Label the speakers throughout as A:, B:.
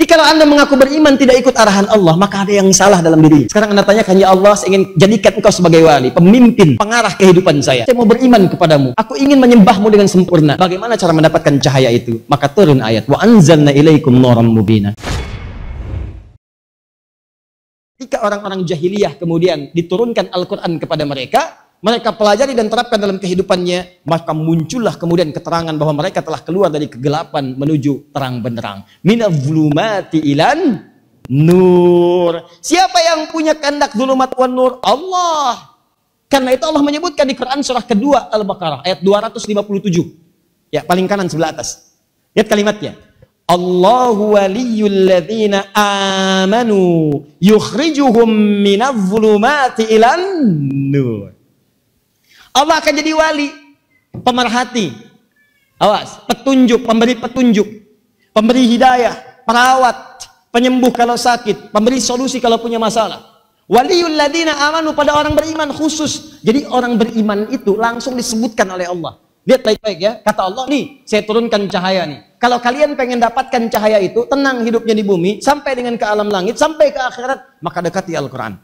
A: Jadi kalau Anda mengaku beriman tidak ikut arahan Allah, maka ada yang salah dalam diri. Sekarang Anda tanyakan, ya Allah, saya ingin jadikan engkau sebagai wali, pemimpin, pengarah kehidupan saya. Saya mau beriman kepadamu. Aku ingin menyembahmu dengan sempurna. Bagaimana cara mendapatkan cahaya itu? Maka turun ayat, wa anzalna ilaikum nuran mubina. Ketika orang-orang jahiliyah kemudian diturunkan Al-Quran kepada mereka, mereka pelajari dan terapkan dalam kehidupannya, maka muncullah kemudian keterangan bahwa mereka telah keluar dari kegelapan menuju terang benderang. Minadh-dhulumati ilan nur. Siapa yang punya kehendak dhulumat wan nur? Allah. Karena itu Allah menyebutkan di Quran surah kedua Al-Baqarah ayat 257. Ya, paling kanan sebelah atas. Lihat kalimatnya. Allahu waliyyul ladzina amanu yukhrijuhum minadh-dhulumati ilan nur. Allah akan jadi wali, pemerhati, awas, petunjuk, pemberi hidayah, perawat, penyembuh kalau sakit, pemberi solusi kalau punya masalah. Waliyul ladzina amanu, pada orang beriman khusus. Jadi orang beriman itu langsung disebutkan oleh Allah. Lihat baik-baik ya, kata Allah, nih saya turunkan cahaya nih. Kalau kalian pengen dapatkan cahaya itu, tenang hidupnya di bumi, sampai dengan ke alam langit, sampai ke akhirat, maka dekati Al-Quran.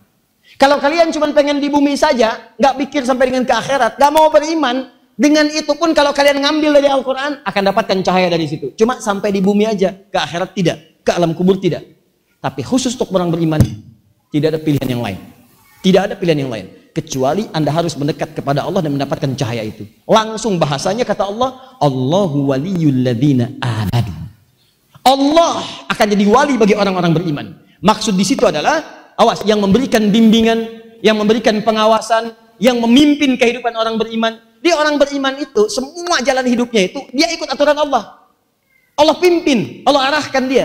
A: Kalau kalian cuma pengen di bumi saja, nggak pikir sampai dengan ke akhirat, nggak mau beriman, dengan itu pun kalau kalian ngambil dari Al-Quran, akan dapatkan cahaya dari situ. Cuma sampai di bumi aja, ke akhirat tidak, ke alam kubur tidak. Tapi khusus untuk orang beriman, tidak ada pilihan yang lain. Tidak ada pilihan yang lain. Kecuali Anda harus mendekat kepada Allah dan mendapatkan cahaya itu. Langsung bahasanya kata Allah, Allahu waliyul ladzina amanu. Allah akan jadi wali bagi orang-orang beriman. Maksud di situ adalah, awas, yang memberikan bimbingan, yang memberikan pengawasan, yang memimpin kehidupan orang beriman. Dia orang beriman itu, semua jalan hidupnya itu, dia ikut aturan Allah. Allah pimpin, Allah arahkan dia.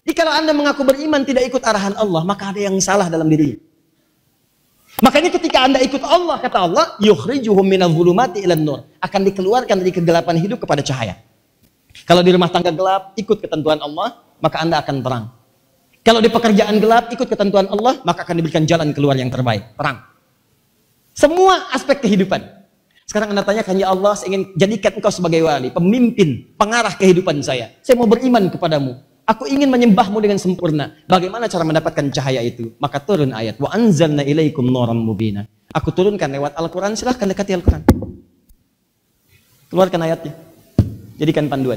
A: Jadi kalau Anda mengaku beriman tidak ikut arahan Allah, maka ada yang salah dalam dirinya. Makanya ketika Anda ikut Allah, kata Allah, yukhrijuhum minadh-dhulumati ilan nur, akan dikeluarkan dari kegelapan hidup kepada cahaya. Kalau di rumah tangga gelap, ikut ketentuan Allah, maka Anda akan terang. Kalau di pekerjaan gelap, ikut ketentuan Allah, maka akan diberikan jalan keluar yang terbaik, terang. Semua aspek kehidupan. Sekarang Anda tanyakan, ya Allah, saya ingin jadikan engkau sebagai wali, pemimpin, pengarah kehidupan saya. Saya mau beriman kepadamu. Aku ingin menyembahmu dengan sempurna. Bagaimana cara mendapatkan cahaya itu? Maka turun ayat, wa anzalna ilaikum nuran mubina. Aku turunkan lewat Al-Quran, silahkan dekati Al-Quran. Keluarkan ayatnya. Jadikan panduan.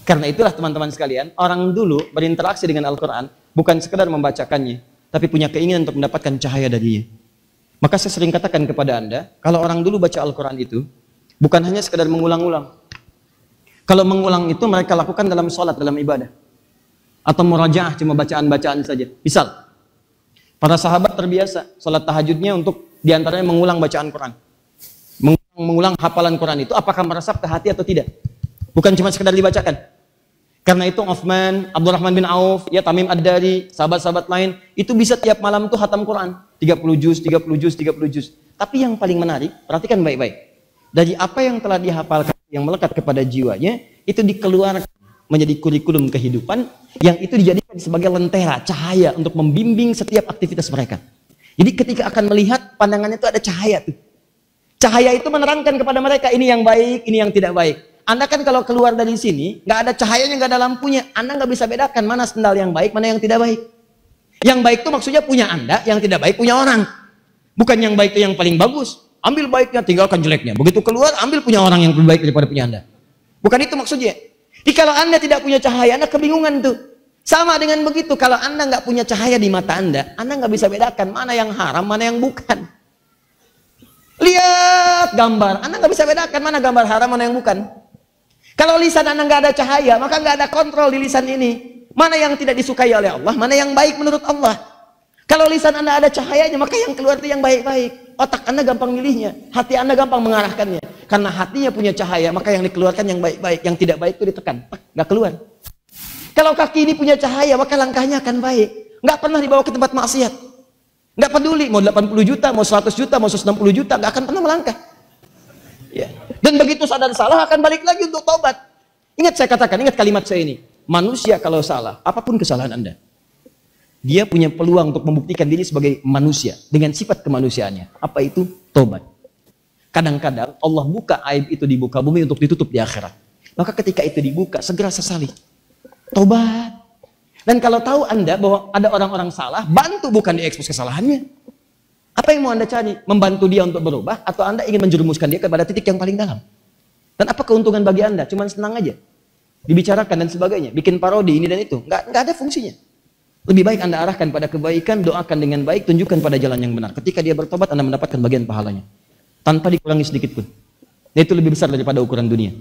A: Karena itulah teman-teman sekalian, orang dulu berinteraksi dengan Al-Quran bukan sekedar membacakannya, tapi punya keinginan untuk mendapatkan cahaya darinya. Maka saya sering katakan kepada Anda, kalau orang dulu baca Al-Quran itu bukan hanya sekedar mengulang-ulang. Kalau mengulang itu mereka lakukan dalam sholat, dalam ibadah. Atau murajaah, cuma bacaan-bacaan saja. Misal, para sahabat terbiasa sholat tahajudnya untuk diantaranya mengulang bacaan Quran. Mengulang hafalan Quran itu apakah meresap ke hati atau tidak? Bukan cuma sekedar dibacakan. Karena itu Uthman, Abdurrahman bin Auf, ya Tamim Ad-Dari, sahabat-sahabat lain, itu bisa tiap malam tuh khatam Quran. 30 juz, 30 juz, 30 juz. Tapi yang paling menarik, perhatikan baik-baik. Dari apa yang telah dihafalkan, yang melekat kepada jiwanya, itu dikeluarkan menjadi kurikulum kehidupan, yang itu dijadikan sebagai lentera, cahaya untuk membimbing setiap aktivitas mereka. Jadi ketika akan melihat, pandangannya itu ada cahaya tuh. Cahaya itu menerangkan kepada mereka, ini yang baik, ini yang tidak baik. Anda kan kalau keluar dari sini, nggak ada cahayanya, nggak ada lampunya, Anda nggak bisa bedakan mana sendal yang baik, mana yang tidak baik. Yang baik itu maksudnya punya Anda, yang tidak baik punya orang. Bukan yang baik itu yang paling bagus. Ambil baiknya, tinggalkan jeleknya. Begitu keluar, ambil punya orang yang lebih baik daripada punya Anda. Bukan itu maksudnya. Jadi kalau Anda tidak punya cahaya, Anda kebingungan tuh. Sama dengan begitu, kalau Anda nggak punya cahaya di mata Anda nggak bisa bedakan mana yang haram, mana yang bukan. Lihat gambar, Anda nggak bisa bedakan mana gambar haram, mana yang bukan. Kalau lisan Anda nggak ada cahaya, maka nggak ada kontrol di lisan ini. Mana yang tidak disukai oleh Allah, mana yang baik menurut Allah. Kalau lisan Anda ada cahayanya, maka yang keluar itu yang baik-baik. Otak Anda gampang milihnya, hati Anda gampang mengarahkannya. Karena hatinya punya cahaya, maka yang dikeluarkan yang baik-baik, yang tidak baik itu ditekan, nggak keluar. Kalau kaki ini punya cahaya, maka langkahnya akan baik. Nggak pernah dibawa ke tempat maksiat. Nggak peduli, mau 80 juta, mau 100 juta, mau 160 juta, nggak akan pernah melangkah. Ya. Dan begitu sadar salah, akan balik lagi untuk taubat. Ingat saya katakan, ingat kalimat saya ini. Manusia kalau salah, apapun kesalahan Anda, dia punya peluang untuk membuktikan diri sebagai manusia dengan sifat kemanusiaannya. Apa itu? Tobat. Kadang-kadang Allah buka aib itu di muka bumi untuk ditutup di akhirat. Maka ketika itu dibuka, segera sesali. Tobat. Dan kalau tahu Anda bahwa ada orang-orang salah, bantu, bukan diekspos kesalahannya. Apa yang mau Anda cari? Membantu dia untuk berubah, atau Anda ingin menjerumuskan dia kepada titik yang paling dalam? Dan apa keuntungan bagi Anda? Cuman senang aja. Dibicarakan dan sebagainya. Bikin parodi ini dan itu. Nggak ada fungsinya. Lebih baik Anda arahkan pada kebaikan, doakan dengan baik, tunjukkan pada jalan yang benar. Ketika dia bertobat, Anda mendapatkan bagian pahalanya. Tanpa dikurangi sedikit pun. Itu lebih besar daripada ukuran dunia.